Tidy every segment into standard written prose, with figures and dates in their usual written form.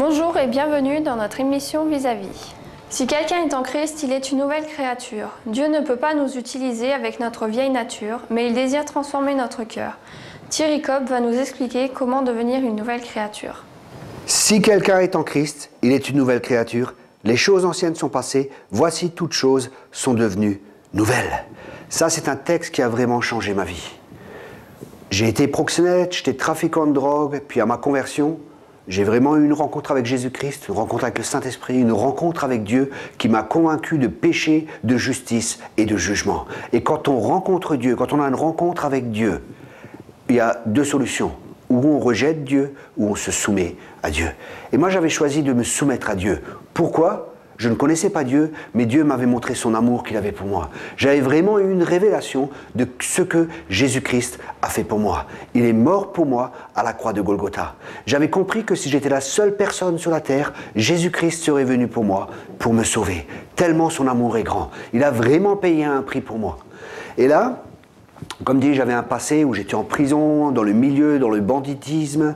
Bonjour et bienvenue dans notre émission Vis-à-vis. Si quelqu'un est en Christ, il est une nouvelle créature. Dieu ne peut pas nous utiliser avec notre vieille nature, mais il désire transformer notre cœur. Thierry Cobb va nous expliquer comment devenir une nouvelle créature. Si quelqu'un est en Christ, il est une nouvelle créature. Les choses anciennes sont passées, voici toutes choses sont devenues nouvelles. Ça, c'est un texte qui a vraiment changé ma vie. J'ai été proxénète, j'étais trafiquant de drogue, puis à ma conversion, j'ai vraiment eu une rencontre avec Jésus-Christ, une rencontre avec le Saint-Esprit, une rencontre avec Dieu qui m'a convaincu de péché, de justice et de jugement. Et quand on rencontre Dieu, quand on a une rencontre avec Dieu, il y a deux solutions. Ou on rejette Dieu, ou on se soumet à Dieu. Et moi, j'avais choisi de me soumettre à Dieu. Pourquoi ? Je ne connaissais pas Dieu, mais Dieu m'avait montré son amour qu'il avait pour moi. J'avais vraiment eu une révélation de ce que Jésus-Christ a fait pour moi. Il est mort pour moi à la croix de Golgotha. J'avais compris que si j'étais la seule personne sur la terre, Jésus-Christ serait venu pour moi, pour me sauver. Tellement son amour est grand. Il a vraiment payé un prix pour moi. Et là, comme dit, j'avais un passé où j'étais en prison, dans le milieu, dans le banditisme.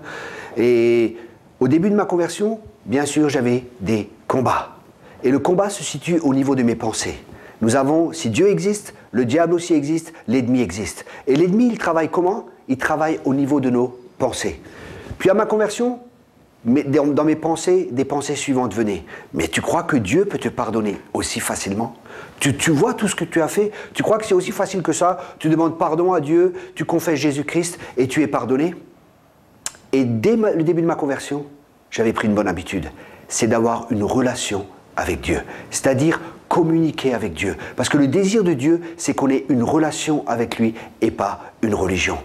Et au début de ma conversion, bien sûr, j'avais des combats. Et le combat se situe au niveau de mes pensées. Nous avons, si Dieu existe, le diable aussi existe, l'ennemi existe. Et l'ennemi, il travaille comment ? Il travaille au niveau de nos pensées. Puis à ma conversion, dans mes pensées, des pensées suivantes venaient. Mais tu crois que Dieu peut te pardonner aussi facilement ? Tu vois tout ce que tu as fait ? Tu crois que c'est aussi facile que ça ? Tu demandes pardon à Dieu, tu confesses Jésus-Christ et tu es pardonné ? Et dès le début de ma conversion, j'avais pris une bonne habitude. C'est d'avoir une relation avec Dieu, c'est-à-dire communiquer avec Dieu. Parce que le désir de Dieu, c'est qu'on ait une relation avec lui et pas une religion.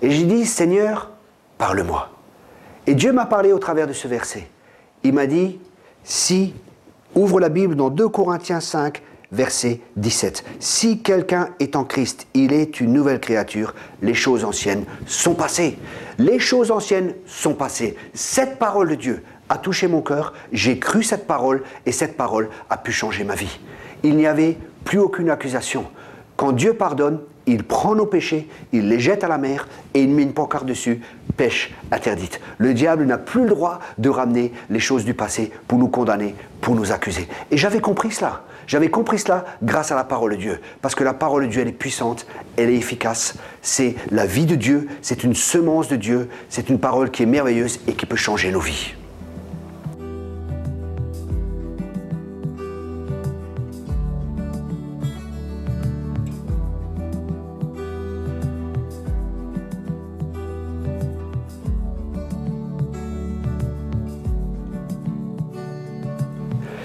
Et j'ai dit, Seigneur, parle-moi. Et Dieu m'a parlé au travers de ce verset. Il m'a dit, ouvre la Bible dans 2 Corinthiens 5, verset 17. Si quelqu'un est en Christ, il est une nouvelle créature, les choses anciennes sont passées. Les choses anciennes sont passées. Cette parole de Dieu a touché mon cœur, j'ai cru cette parole et cette parole a pu changer ma vie. Il n'y avait plus aucune accusation. Quand Dieu pardonne, il prend nos péchés, il les jette à la mer et il met une pancarte dessus, pêche interdite. Le diable n'a plus le droit de ramener les choses du passé pour nous condamner, pour nous accuser. Et j'avais compris cela. J'avais compris cela grâce à la parole de Dieu. Parce que la parole de Dieu, elle est puissante, elle est efficace. C'est la vie de Dieu, c'est une semence de Dieu, c'est une parole qui est merveilleuse et qui peut changer nos vies.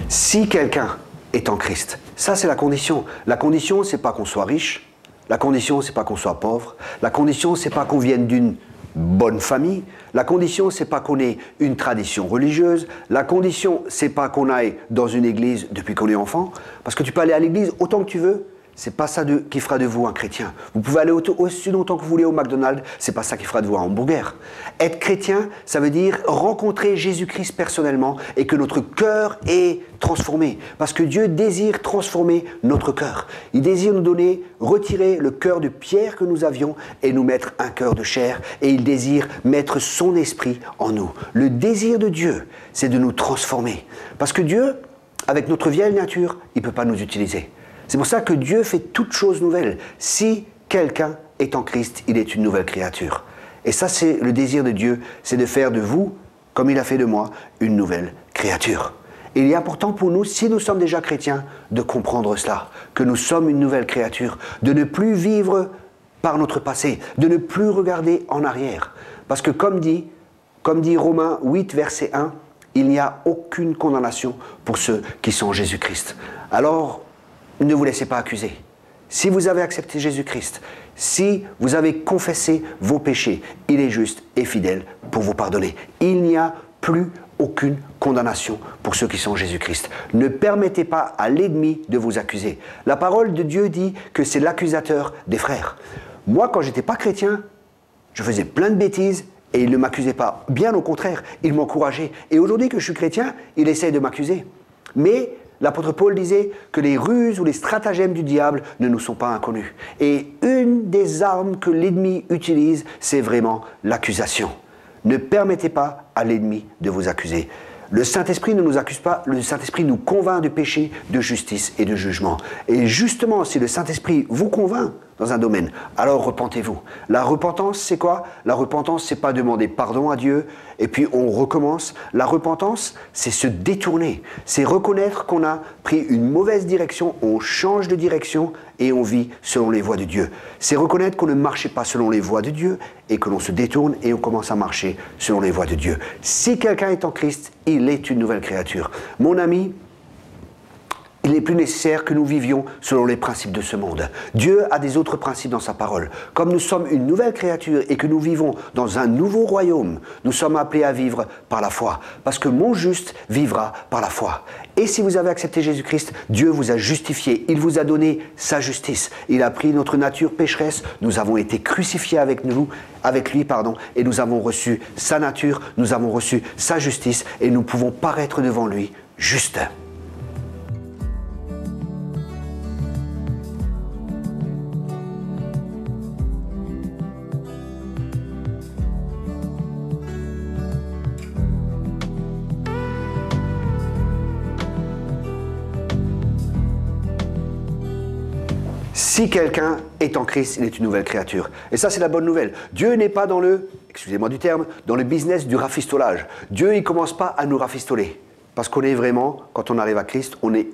Si quelqu'un est en Christ, ça c'est la condition. La condition, c'est pas qu'on soit riche. La condition, c'est pas qu'on soit pauvre. La condition, c'est pas qu'on vienne d'une bonne famille. La condition, c'est pas qu'on ait une tradition religieuse. La condition, c'est pas qu'on aille dans une église depuis qu'on est enfant. Parce que tu peux aller à l'église autant que tu veux. C'est pas ça qui fera de vous un chrétien. Vous pouvez aller aussi longtemps que vous voulez au McDonald's, c'est pas ça qui fera de vous un hamburger. Être chrétien, ça veut dire rencontrer Jésus-Christ personnellement et que notre cœur est transformé. Parce que Dieu désire transformer notre cœur. Il désire nous donner, retirer le cœur de pierre que nous avions et nous mettre un cœur de chair. Et il désire mettre son esprit en nous. Le désir de Dieu, c'est de nous transformer. Parce que Dieu, avec notre vieille nature, il ne peut pas nous utiliser. C'est pour ça que Dieu fait toutes choses nouvelles. Si quelqu'un est en Christ, il est une nouvelle créature. Et ça, c'est le désir de Dieu, c'est de faire de vous, comme il a fait de moi, une nouvelle créature. Et il est important pour nous, si nous sommes déjà chrétiens, de comprendre cela, que nous sommes une nouvelle créature, de ne plus vivre par notre passé, de ne plus regarder en arrière. Parce que comme dit Romains 8, verset 1, il n'y a aucune condamnation pour ceux qui sont en Jésus-Christ. Alors, ne vous laissez pas accuser. Si vous avez accepté Jésus-Christ, si vous avez confessé vos péchés, il est juste et fidèle pour vous pardonner. Il n'y a plus aucune condamnation pour ceux qui sont en Jésus-Christ. Ne permettez pas à l'ennemi de vous accuser. La parole de Dieu dit que c'est l'accusateur des frères. Moi, quand je n'étais pas chrétien, je faisais plein de bêtises et il ne m'accusait pas. Bien au contraire, il m'encourageait. Et aujourd'hui que je suis chrétien, il essaie de m'accuser. Mais l'apôtre Paul disait que les ruses ou les stratagèmes du diable ne nous sont pas inconnus. Et une des armes que l'ennemi utilise, c'est vraiment l'accusation. Ne permettez pas à l'ennemi de vous accuser. Le Saint-Esprit ne nous accuse pas, le Saint-Esprit nous convainc de péché, de justice et de jugement. Et justement, si le Saint-Esprit vous convainc dans un domaine, alors repentez-vous. La repentance, c'est quoi? La repentance, c'est pas demander pardon à Dieu et puis on recommence. La repentance, c'est se détourner. C'est reconnaître qu'on a pris une mauvaise direction, on change de direction et on vit selon les voies de Dieu. C'est reconnaître qu'on ne marchait pas selon les voies de Dieu et que l'on se détourne et on commence à marcher selon les voies de Dieu. Si quelqu'un est en Christ, il est une nouvelle créature. Mon ami, il n'est plus nécessaire que nous vivions selon les principes de ce monde. Dieu a des autres principes dans sa parole. Comme nous sommes une nouvelle créature et que nous vivons dans un nouveau royaume, nous sommes appelés à vivre par la foi. Parce que mon juste vivra par la foi. Et si vous avez accepté Jésus-Christ, Dieu vous a justifié. Il vous a donné sa justice. Il a pris notre nature pécheresse. Nous avons été crucifiés avec lui, et nous avons reçu sa nature, nous avons reçu sa justice et nous pouvons paraître devant lui justes. Si quelqu'un est en Christ, il est une nouvelle créature. Et ça, c'est la bonne nouvelle. Dieu n'est pas dans le, excusez-moi du terme, dans le business du rafistolage. Dieu, il ne commence pas à nous rafistoler. Parce qu'on est vraiment, quand on arrive à Christ, on est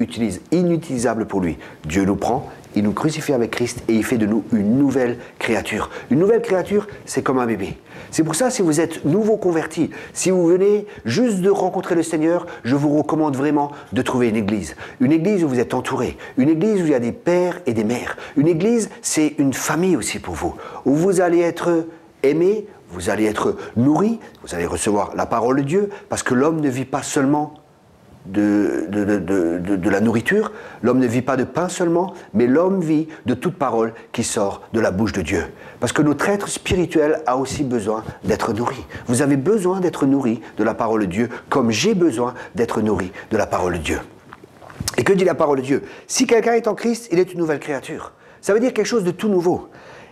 inutilisable pour lui. Dieu nous prend, il nous crucifie avec Christ et il fait de nous une nouvelle créature. Une nouvelle créature, c'est comme un bébé. C'est pour ça, si vous êtes nouveau converti, si vous venez juste de rencontrer le Seigneur, je vous recommande vraiment de trouver une église. Une église où vous êtes entouré. Une église où il y a des pères et des mères. Une église, c'est une famille aussi pour vous. Où vous allez être aimé, vous allez être nourri, vous allez recevoir la parole de Dieu, parce que l'homme ne vit pas seulement de la nourriture, l'homme ne vit pas de pain seulement, mais l'homme vit de toute parole qui sort de la bouche de Dieu. Parce que notre être spirituel a aussi besoin d'être nourri. Vous avez besoin d'être nourri de la parole de Dieu, comme j'ai besoin d'être nourri de la parole de Dieu. Et que dit la parole de Dieu? Si quelqu'un est en Christ, il est une nouvelle créature. Ça veut dire quelque chose de tout nouveau.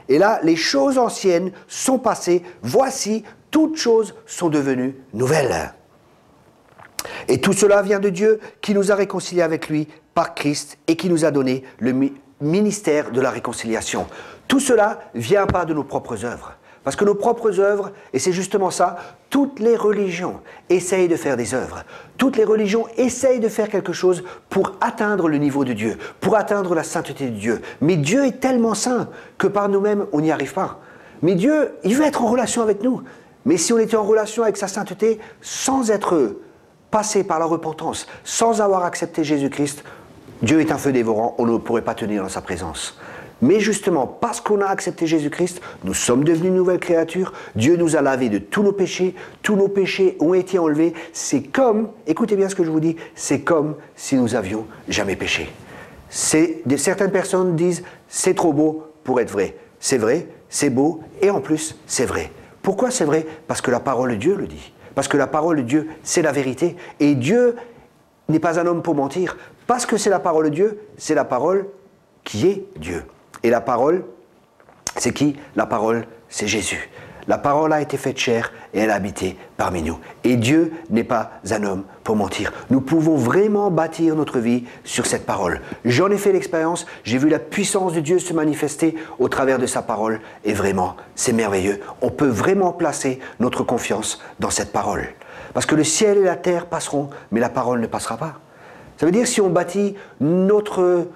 Et là, les choses anciennes sont passées, voici, toutes choses sont devenues nouvelles. Et tout cela vient de Dieu qui nous a réconciliés avec lui par Christ et qui nous a donné le ministère de la réconciliation. Tout cela ne vient pas de nos propres œuvres. Parce que nos propres œuvres, et c'est justement ça, toutes les religions essayent de faire des œuvres. Toutes les religions essayent de faire quelque chose pour atteindre le niveau de Dieu, pour atteindre la sainteté de Dieu. Mais Dieu est tellement saint que par nous-mêmes, on n'y arrive pas. Mais Dieu, il veut être en relation avec nous. Mais si on était en relation avec sa sainteté, sans être passé par la repentance, sans avoir accepté Jésus-Christ, Dieu est un feu dévorant, on ne pourrait pas tenir dans sa présence. Mais justement, parce qu'on a accepté Jésus-Christ, nous sommes devenus une nouvelle créature, Dieu nous a lavés de tous nos péchés ont été enlevés, c'est comme, écoutez bien ce que je vous dis, c'est comme si nous avions jamais péché. Certaines personnes disent, c'est trop beau pour être vrai. C'est vrai, c'est beau, et en plus, c'est vrai. Pourquoi c'est vrai? Parce que la parole de Dieu le dit. Parce que la parole de Dieu, c'est la vérité. Et Dieu n'est pas un homme pour mentir. Parce que c'est la parole de Dieu, c'est la parole qui est Dieu. Et la parole, c'est qui? La parole, c'est Jésus. La parole a été faite chair et elle a habité parmi nous. Et Dieu n'est pas un homme pour mentir. Nous pouvons vraiment bâtir notre vie sur cette parole. J'en ai fait l'expérience, j'ai vu la puissance de Dieu se manifester au travers de sa parole. Et vraiment, c'est merveilleux. On peut vraiment placer notre confiance dans cette parole. Parce que le ciel et la terre passeront, mais la parole ne passera pas. Ça veut dire si on bâtit notre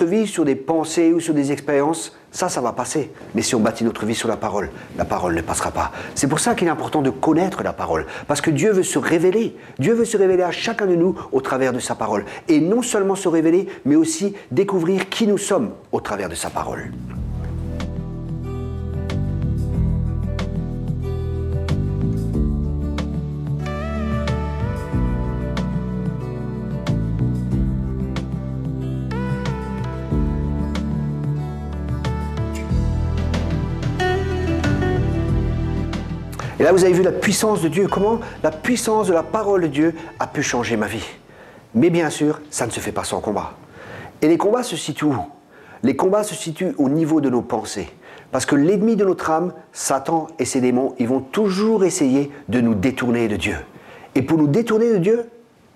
vie sur des pensées ou sur des expériences, ça va passer. Mais si on bâtit notre vie sur la parole ne passera pas. C'est pour ça qu'il est important de connaître la parole. Parce que Dieu veut se révéler. Dieu veut se révéler à chacun de nous au travers de sa parole. Et non seulement se révéler, mais aussi découvrir qui nous sommes au travers de sa parole. Et là, vous avez vu la puissance de Dieu, comment la puissance de la parole de Dieu a pu changer ma vie. Mais bien sûr, ça ne se fait pas sans combat. Et les combats se situent où? Les combats se situent au niveau de nos pensées. Parce que l'ennemi de notre âme, Satan et ses démons, ils vont toujours essayer de nous détourner de Dieu. Et pour nous détourner de Dieu,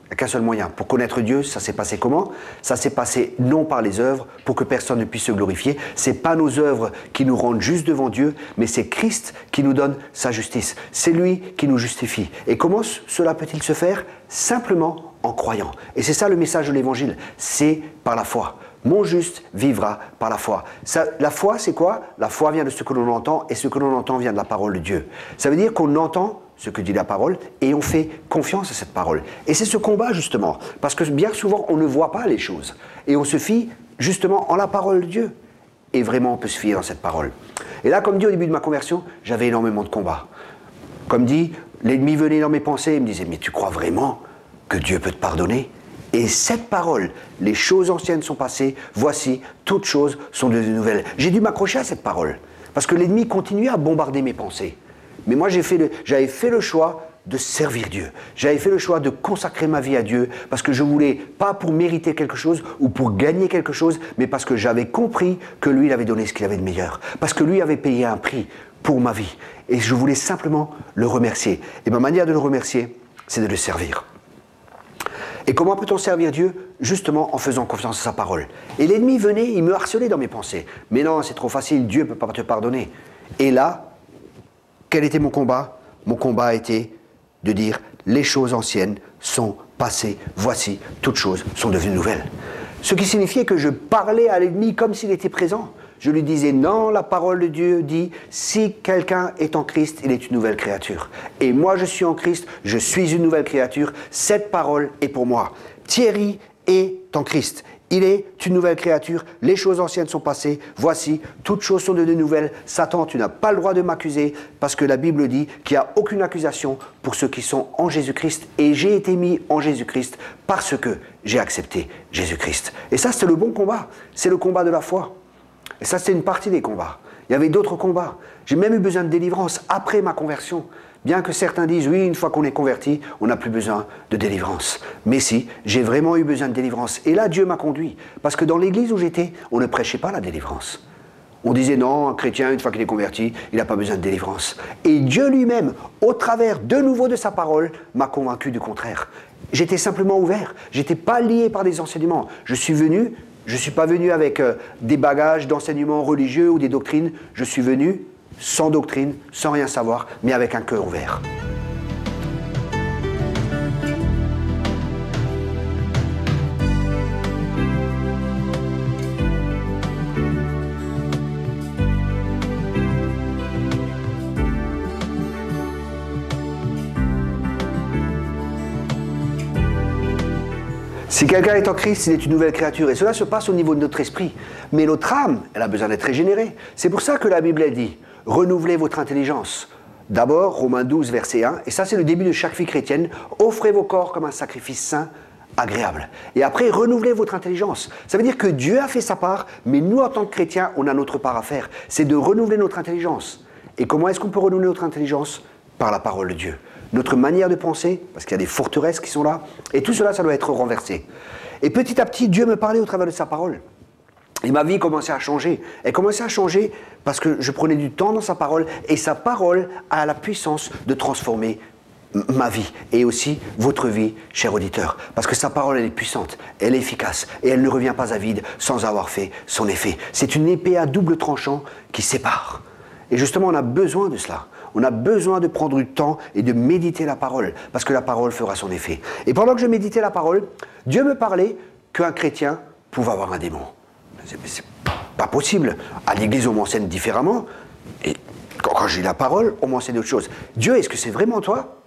il n'y a qu'un seul moyen. Pour connaître Dieu, ça s'est passé comment? Ça s'est passé non par les œuvres, pour que personne ne puisse se glorifier. Ce n'est pas nos œuvres qui nous rendent justes devant Dieu, mais c'est Christ qui nous donne sa justice. C'est lui qui nous justifie. Et comment cela peut-il se faire? Simplement en croyant. Et c'est ça le message de l'Évangile. C'est par la foi. Mon juste vivra par la foi. La foi, c'est quoi? La foi vient de ce que l'on entend, et ce que l'on entend vient de la parole de Dieu. Ça veut dire qu'on entend ce que dit la parole, et on fait confiance à cette parole. Et c'est ce combat, justement, parce que bien souvent, on ne voit pas les choses, et on se fie, justement, en la parole de Dieu. Et vraiment, on peut se fier dans cette parole. Et là, comme dit au début de ma conversion, j'avais énormément de combats. Comme dit, l'ennemi venait dans mes pensées, il me disait, mais tu crois vraiment que Dieu peut te pardonner? Et cette parole, les choses anciennes sont passées, voici, toutes choses sont devenues nouvelles. J'ai dû m'accrocher à cette parole, parce que l'ennemi continuait à bombarder mes pensées. Mais moi, j'avais fait le choix de servir Dieu. J'avais fait le choix de consacrer ma vie à Dieu, parce que je voulais, pas pour mériter quelque chose ou pour gagner quelque chose, mais parce que j'avais compris que lui, il avait donné ce qu'il avait de meilleur. Parce que lui avait payé un prix pour ma vie. Et je voulais simplement le remercier. Et ma manière de le remercier, c'est de le servir. Et comment peut-on servir Dieu? Justement en faisant confiance à sa parole. Et l'ennemi venait, il me harcelait dans mes pensées. Mais non, c'est trop facile, Dieu ne peut pas te pardonner. Et là, quel était mon combat? Mon combat a été de dire, les choses anciennes sont passées, voici, toutes choses sont devenues nouvelles. Ce qui signifiait que je parlais à l'ennemi comme s'il était présent. Je lui disais, non, la parole de Dieu dit, si quelqu'un est en Christ, il est une nouvelle créature. Et moi, je suis en Christ, je suis une nouvelle créature, cette parole est pour moi. Thierry est en Christ. Il est une nouvelle créature, les choses anciennes sont passées, voici, toutes choses sont devenues nouvelles. Satan, tu n'as pas le droit de m'accuser, parce que la Bible dit qu'il n'y a aucune accusation pour ceux qui sont en Jésus-Christ, et j'ai été mis en Jésus-Christ parce que j'ai accepté Jésus-Christ. Et ça, c'est le bon combat, c'est le combat de la foi. Et ça, c'est une partie des combats. Il y avait d'autres combats. J'ai même eu besoin de délivrance après ma conversion. Bien que certains disent, oui, une fois qu'on est converti, on n'a plus besoin de délivrance. Mais si, j'ai vraiment eu besoin de délivrance. Et là, Dieu m'a conduit. Parce que dans l'église où j'étais, on ne prêchait pas la délivrance. On disait, non, un chrétien, une fois qu'il est converti, il n'a pas besoin de délivrance. Et Dieu lui-même, au travers de nouveau de sa parole, m'a convaincu du contraire. J'étais simplement ouvert. Je n'étais pas lié par des enseignements. Je ne suis pas venu avec des bagages d'enseignements religieux ou des doctrines. Je suis venu sans doctrine, sans rien savoir, mais avec un cœur ouvert. Si quelqu'un est en Christ, il est une nouvelle créature. Et cela se passe au niveau de notre esprit. Mais notre âme, elle a besoin d'être régénérée. C'est pour ça que la Bible elle dit, renouvelez votre intelligence. D'abord, Romains 12, verset 1, et ça c'est le début de chaque vie chrétienne, offrez vos corps comme un sacrifice saint, agréable. Et après, renouvelez votre intelligence. Ça veut dire que Dieu a fait sa part, mais nous en tant que chrétiens, on a notre part à faire. C'est de renouveler notre intelligence. Et comment est-ce qu'on peut renouveler notre intelligence? Par la parole de Dieu. Notre manière de penser, parce qu'il y a des forteresses qui sont là, et tout cela, ça doit être renversé. Et petit à petit, Dieu me parlait au travers de sa parole. Et ma vie commençait à changer. Elle commençait à changer parce que je prenais du temps dans sa parole, et sa parole a la puissance de transformer ma vie, et aussi votre vie, cher auditeur. Parce que sa parole, elle est puissante, elle est efficace, et elle ne revient pas à vide sans avoir fait son effet. C'est une épée à double tranchant qui sépare. Et justement, on a besoin de cela. On a besoin de prendre du temps et de méditer la parole, parce que la parole fera son effet. Et pendant que je méditais la parole, Dieu me parlait qu'un chrétien pouvait avoir un démon. C'est pas possible. À l'église, on m'enseigne différemment, et quand j'ai la parole, on m'enseigne autre chose. Dieu, est-ce que c'est vraiment toi?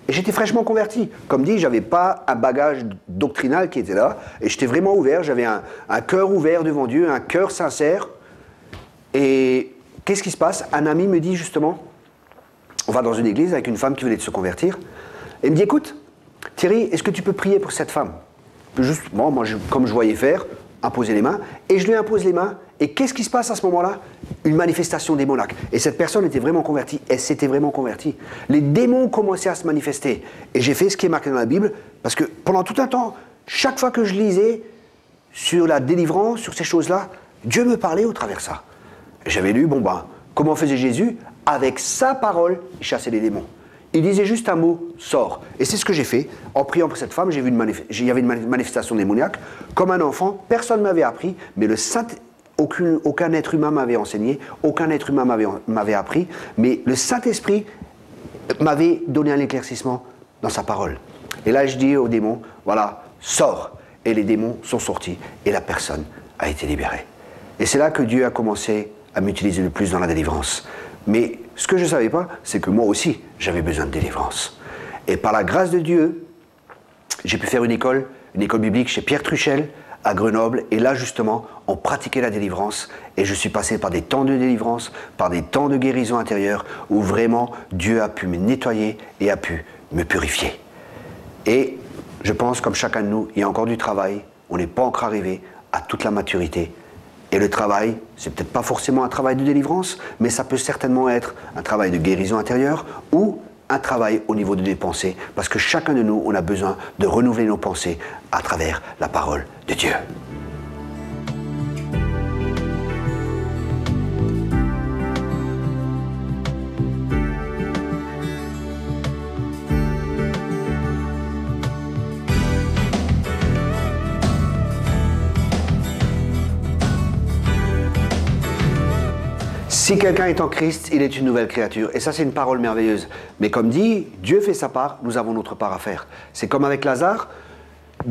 Et j'étais fraîchement converti. Comme dit, j'avais pas un bagage doctrinal qui était là, et j'étais vraiment ouvert, j'avais un cœur ouvert devant Dieu, un cœur sincère. Et qu'est-ce qui se passe? Un ami me dit justement, on va dans une église avec une femme qui venait de se convertir, et il me dit, écoute, Thierry, est-ce que tu peux prier pour cette femme? Juste, bon, moi, comme je voyais faire, imposer les mains, et je lui impose les mains, et qu'est-ce qui se passe à ce moment-là? Une manifestation démoniaque. Et cette personne était vraiment convertie, elle s'était vraiment convertie. Les démons commençaient à se manifester, et j'ai fait ce qui est marqué dans la Bible, parce que pendant tout un temps, chaque fois que je lisais sur la délivrance, sur ces choses-là, Dieu me parlait au travers de ça. J'avais lu, bon ben, comment faisait Jésus? Avec sa parole, il chassait les démons. il disait juste un mot, sors. Et c'est ce que j'ai fait. En priant pour cette femme, j'ai vu il y avait une manifestation démoniaque. Comme un enfant, personne ne m'avait appris, mais aucun être humain m'avait enseigné, aucun être humain m'avait appris, mais le Saint-Esprit m'avait donné un éclaircissement dans sa parole. Et là, je dis au démon, voilà, sors. Et les démons sont sortis et la personne a été libérée. Et c'est là que Dieu a commencé à m'utiliser le plus dans la délivrance. Mais ce que je ne savais pas, c'est que moi aussi, j'avais besoin de délivrance. Et par la grâce de Dieu, j'ai pu faire une école biblique chez Pierre Truchel, à Grenoble. Et là, justement, on pratiquait la délivrance. Et je suis passé par des temps de délivrance, par des temps de guérison intérieure, où vraiment Dieu a pu me nettoyer et a pu me purifier. Et je pense, comme chacun de nous, il y a encore du travail. On n'est pas encore arrivé à toute la maturité. Et le travail, c'est peut-être pas forcément un travail de délivrance, mais ça peut certainement être un travail de guérison intérieure ou un travail au niveau de des pensées. Parce que chacun de nous, on a besoin de renouveler nos pensées à travers la parole de Dieu. Si quelqu'un est en Christ, il est une nouvelle créature. Et ça, c'est une parole merveilleuse. Mais comme dit, Dieu fait sa part, nous avons notre part à faire. C'est comme avec Lazare.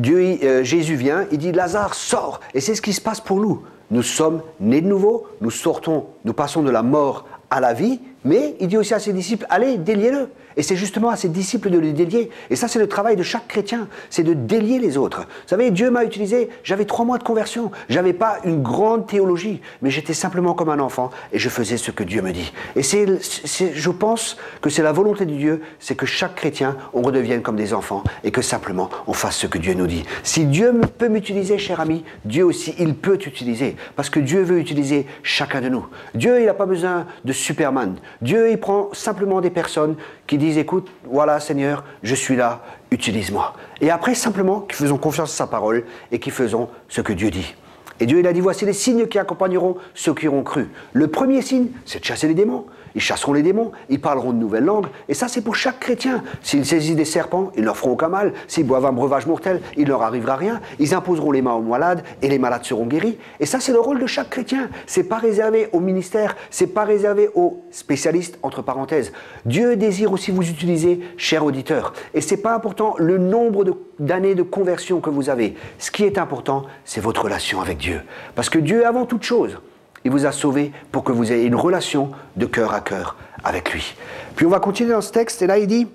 Jésus vient, il dit, Lazare, sors. Et c'est ce qui se passe pour nous. Nous sommes nés de nouveau, nous passons de la mort à la vie, mais il dit aussi à ses disciples, allez, déliez-le. Et c'est justement à ses disciples de les délier. Et ça, c'est le travail de chaque chrétien, c'est de délier les autres. Vous savez, Dieu m'a utilisé, j'avais 3 mois de conversion, j'avais pas une grande théologie, mais j'étais simplement comme un enfant et je faisais ce que Dieu me dit. Et je pense que c'est la volonté de Dieu, c'est que chaque chrétien, on redevienne comme des enfants et que simplement on fasse ce que Dieu nous dit. Si Dieu peut m'utiliser, cher ami, Dieu aussi, il peut t'utiliser, parce que Dieu veut utiliser chacun de nous. Dieu, il n'a pas besoin de Superman. Dieu, il prend simplement des personnes qui disent, écoute, voilà Seigneur, je suis là, utilise-moi. Et après, simplement, qui faisons confiance à sa parole et qui faisons ce que Dieu dit. Et Dieu, il a dit, voici les signes qui accompagneront ceux qui auront cru. Le premier signe, c'est de chasser les démons. Ils chasseront les démons, ils parleront de nouvelles langues. Et ça, c'est pour chaque chrétien. S'ils saisissent des serpents, ils ne leur feront aucun mal. S'ils boivent un breuvage mortel, il ne leur arrivera rien. Ils imposeront les mains aux malades et les malades seront guéris. Et ça, c'est le rôle de chaque chrétien. Ce n'est pas réservé au ministère, ce n'est pas réservé aux spécialistes, entre parenthèses. Dieu désire aussi vous utiliser, chers auditeurs. Et ce n'est pas important le nombre d'années de conversion que vous avez. Ce qui est important, c'est votre relation avec Dieu. Parce que Dieu, avant toute chose, il vous a sauvé pour que vous ayez une relation de cœur à cœur avec lui. Puis on va continuer dans ce texte, et là il dit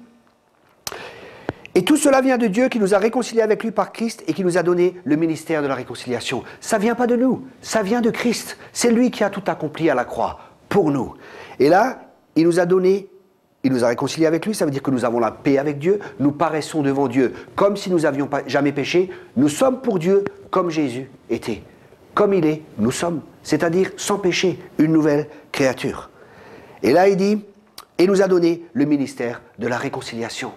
« Et tout cela vient de Dieu qui nous a réconciliés avec lui par Christ et qui nous a donné le ministère de la réconciliation. » Ça ne vient pas de nous, ça vient de Christ. C'est lui qui a tout accompli à la croix pour nous. Et là, il nous a réconciliés avec lui, ça veut dire que nous avons la paix avec Dieu, nous paraissons devant Dieu comme si nous n'avions jamais péché, nous sommes pour Dieu comme Jésus était. Comme il est, nous sommes, c'est-à-dire sans péché, une nouvelle créature. Et là, il dit, et nous a donné le ministère de la réconciliation.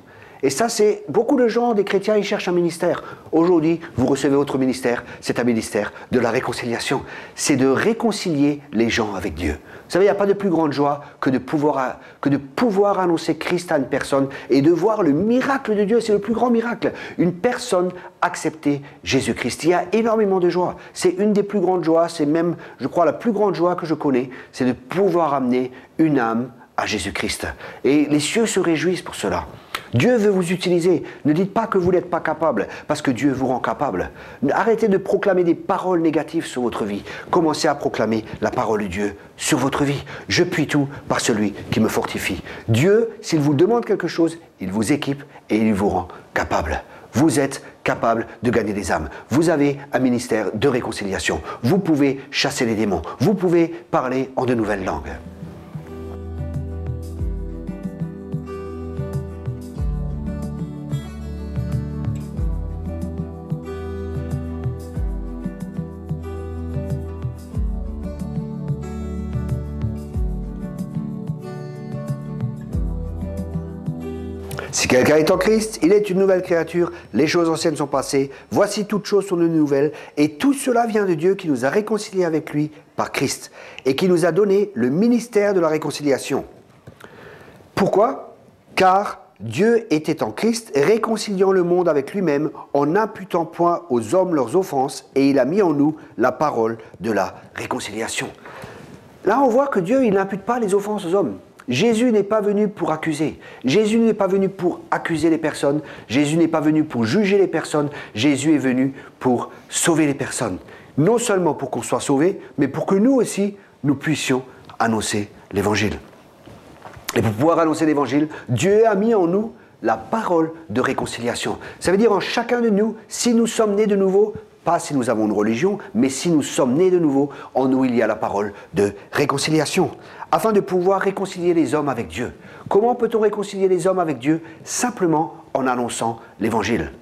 Et ça, c'est, beaucoup de gens, des chrétiens, ils cherchent un ministère. Aujourd'hui, vous recevez votre ministère, c'est un ministère de la réconciliation. C'est de réconcilier les gens avec Dieu. Vous savez, il n'y a pas de plus grande joie que de pouvoir annoncer Christ à une personne et de voir le miracle de Dieu. C'est le plus grand miracle. Une personne accepter Jésus-Christ. Il y a énormément de joie. C'est une des plus grandes joies, c'est même, je crois, la plus grande joie que je connais, c'est de pouvoir amener une âme à Jésus-Christ. Et les cieux se réjouissent pour cela. Dieu veut vous utiliser. Ne dites pas que vous n'êtes pas capable, parce que Dieu vous rend capable. Arrêtez de proclamer des paroles négatives sur votre vie. Commencez à proclamer la parole de Dieu sur votre vie. Je puis tout par celui qui me fortifie. Dieu, s'il vous demande quelque chose, il vous équipe et il vous rend capable. Vous êtes capable de gagner des âmes. Vous avez un ministère de réconciliation. Vous pouvez chasser les démons. Vous pouvez parler en de nouvelles langues. Si quelqu'un est en Christ, il est une nouvelle créature, les choses anciennes sont passées, voici toutes choses sont de nouvelles, et tout cela vient de Dieu qui nous a réconciliés avec lui par Christ, et qui nous a donné le ministère de la réconciliation. Pourquoi ? Car Dieu était en Christ, réconciliant le monde avec lui-même, en n'imputant point aux hommes leurs offenses, et il a mis en nous la parole de la réconciliation. Là, on voit que Dieu, il n'impute pas les offenses aux hommes. Jésus n'est pas venu pour accuser. Jésus n'est pas venu pour accuser les personnes. Jésus n'est pas venu pour juger les personnes. Jésus est venu pour sauver les personnes. Non seulement pour qu'on soit sauvés, mais pour que nous aussi, nous puissions annoncer l'Évangile. Et pour pouvoir annoncer l'Évangile, Dieu a mis en nous la parole de réconciliation. Ça veut dire en chacun de nous, si nous sommes nés de nouveau, pas si nous avons une religion, mais si nous sommes nés de nouveau, en nous il y a la parole de réconciliation, afin de pouvoir réconcilier les hommes avec Dieu. Comment peut-on réconcilier les hommes avec Dieu? Simplement en annonçant l'Évangile.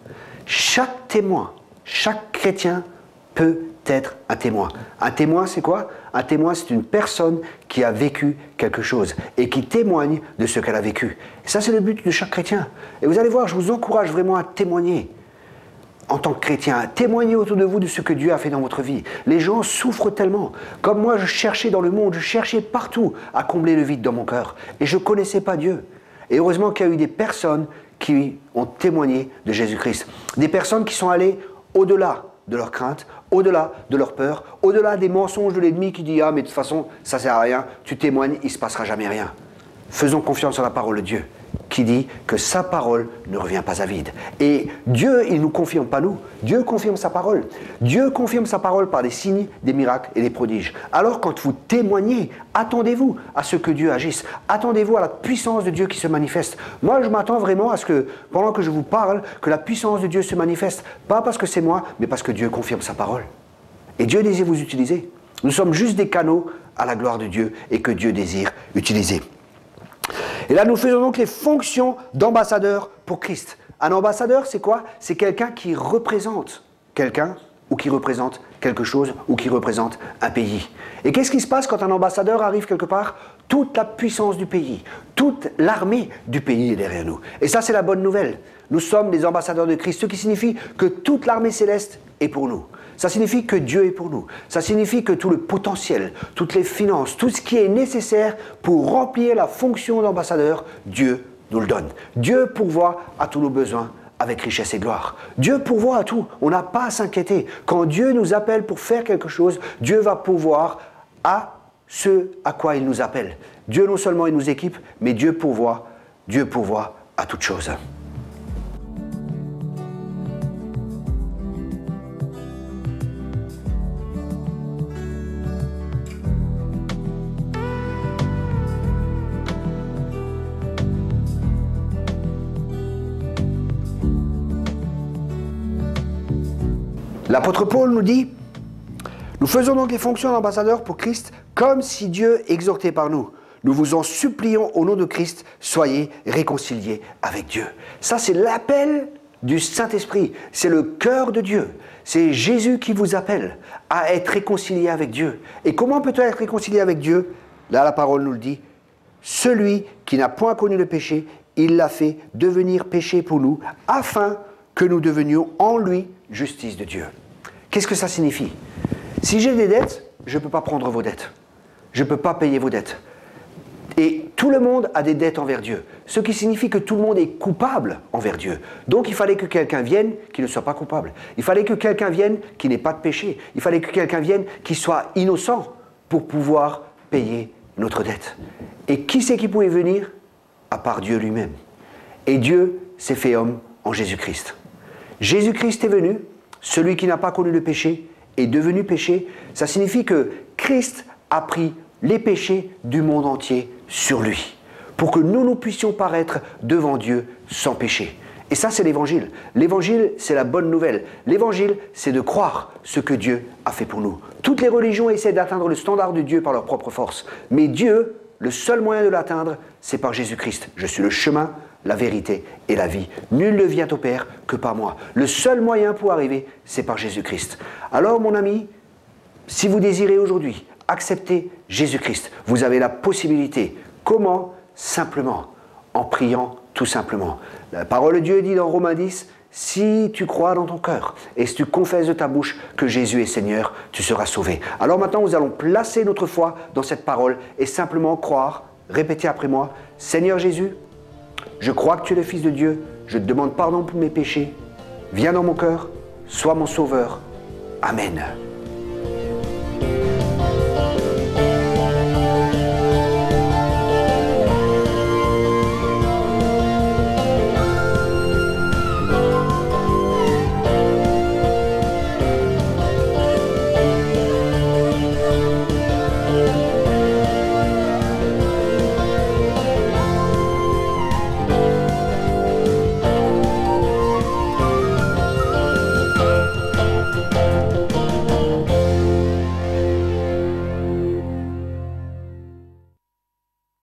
Chaque témoin, chaque chrétien peut être un témoin. Un témoin, c'est quoi? Un témoin, c'est une personne qui a vécu quelque chose et qui témoigne de ce qu'elle a vécu. Et ça, c'est le but de chaque chrétien. Et vous allez voir, je vous encourage vraiment à témoigner en tant que chrétien. Témoignez autour de vous de ce que Dieu a fait dans votre vie. Les gens souffrent tellement. Comme moi, je cherchais dans le monde, je cherchais partout à combler le vide dans mon cœur. Et je ne connaissais pas Dieu. Et heureusement qu'il y a eu des personnes qui ont témoigné de Jésus-Christ. Des personnes qui sont allées au-delà de leurs craintes, au-delà de leurs peurs, au-delà des mensonges de l'ennemi qui dit « Ah, mais de toute façon, ça ne sert à rien, tu témoignes, il ne se passera jamais rien. » Faisons confiance en la parole de Dieu, qui dit que sa parole ne revient pas à vide. Et Dieu, il ne nous confirme pas nous, Dieu confirme sa parole. Dieu confirme sa parole par des signes, des miracles et des prodiges. Alors quand vous témoignez, attendez-vous à ce que Dieu agisse. Attendez-vous à la puissance de Dieu qui se manifeste. Moi, je m'attends vraiment à ce que, pendant que je vous parle, que la puissance de Dieu se manifeste. Pas parce que c'est moi, mais parce que Dieu confirme sa parole. Et Dieu désire vous utiliser. Nous sommes juste des canaux à la gloire de Dieu et que Dieu désire utiliser. Et là, nous faisons donc les fonctions d'ambassadeur pour Christ. Un ambassadeur, c'est quoi? C'est quelqu'un qui représente quelqu'un ou qui représente quelque chose ou qui représente un pays. Et qu'est-ce qui se passe quand un ambassadeur arrive quelque part? Toute la puissance du pays, toute l'armée du pays est derrière nous. Et ça, c'est la bonne nouvelle. Nous sommes des ambassadeurs de Christ, ce qui signifie que toute l'armée céleste est pour nous. Ça signifie que Dieu est pour nous. Ça signifie que tout le potentiel, toutes les finances, tout ce qui est nécessaire pour remplir la fonction d'ambassadeur, Dieu nous le donne. Dieu pourvoit à tous nos besoins avec richesse et gloire. Dieu pourvoit à tout. On n'a pas à s'inquiéter. Quand Dieu nous appelle pour faire quelque chose, Dieu va pourvoir à ce à quoi il nous appelle. Dieu non seulement il nous équipe, mais Dieu pourvoit à toute chose. L'apôtre Paul nous dit « Nous faisons donc les fonctions d'ambassadeurs pour Christ comme si Dieu exhortait par nous. Nous vous en supplions au nom de Christ, soyez réconciliés avec Dieu. » Ça, c'est l'appel du Saint-Esprit. C'est le cœur de Dieu. C'est Jésus qui vous appelle à être réconcilié avec Dieu. Et comment peut-on être réconcilié avec Dieu? Là, la parole nous le dit. « Celui qui n'a point connu le péché, il l'a fait devenir péché pour nous, afin que nous devenions en lui justice de Dieu. » Qu'est-ce que ça signifie? Si j'ai des dettes, je ne peux pas prendre vos dettes. Je ne peux pas payer vos dettes. Et tout le monde a des dettes envers Dieu. Ce qui signifie que tout le monde est coupable envers Dieu. Donc il fallait que quelqu'un vienne qui ne soit pas coupable. Il fallait que quelqu'un vienne qui n'ait pas de péché. Il fallait que quelqu'un vienne qui soit innocent pour pouvoir payer notre dette. Et qui c'est qui pouvait venir? À part Dieu lui-même. Et Dieu s'est fait homme en Jésus-Christ. Jésus-Christ est venu, celui qui n'a pas connu le péché est devenu péché. Ça signifie que Christ a pris les péchés du monde entier sur lui, pour que nous puissions paraître devant Dieu sans péché. Et ça, c'est l'Évangile. L'Évangile, c'est la bonne nouvelle. L'Évangile, c'est de croire ce que Dieu a fait pour nous. Toutes les religions essaient d'atteindre le standard de Dieu par leur propre force. Mais Dieu, le seul moyen de l'atteindre, c'est par Jésus-Christ. Je suis le chemin, la vérité et la vie. Nul ne vient au Père que par moi. Le seul moyen pour arriver, c'est par Jésus-Christ. Alors, mon ami, si vous désirez aujourd'hui accepter Jésus-Christ, vous avez la possibilité. Comment? Simplement, en priant tout simplement. La parole de Dieu dit dans Romains 10, si tu crois dans ton cœur et si tu confesses de ta bouche que Jésus est Seigneur, tu seras sauvé. Alors maintenant, nous allons placer notre foi dans cette parole et simplement croire, répétez après moi, Seigneur Jésus, Je crois que tu es le Fils de Dieu. Je te demande pardon pour mes péchés. Viens dans mon cœur, sois mon sauveur. Amen.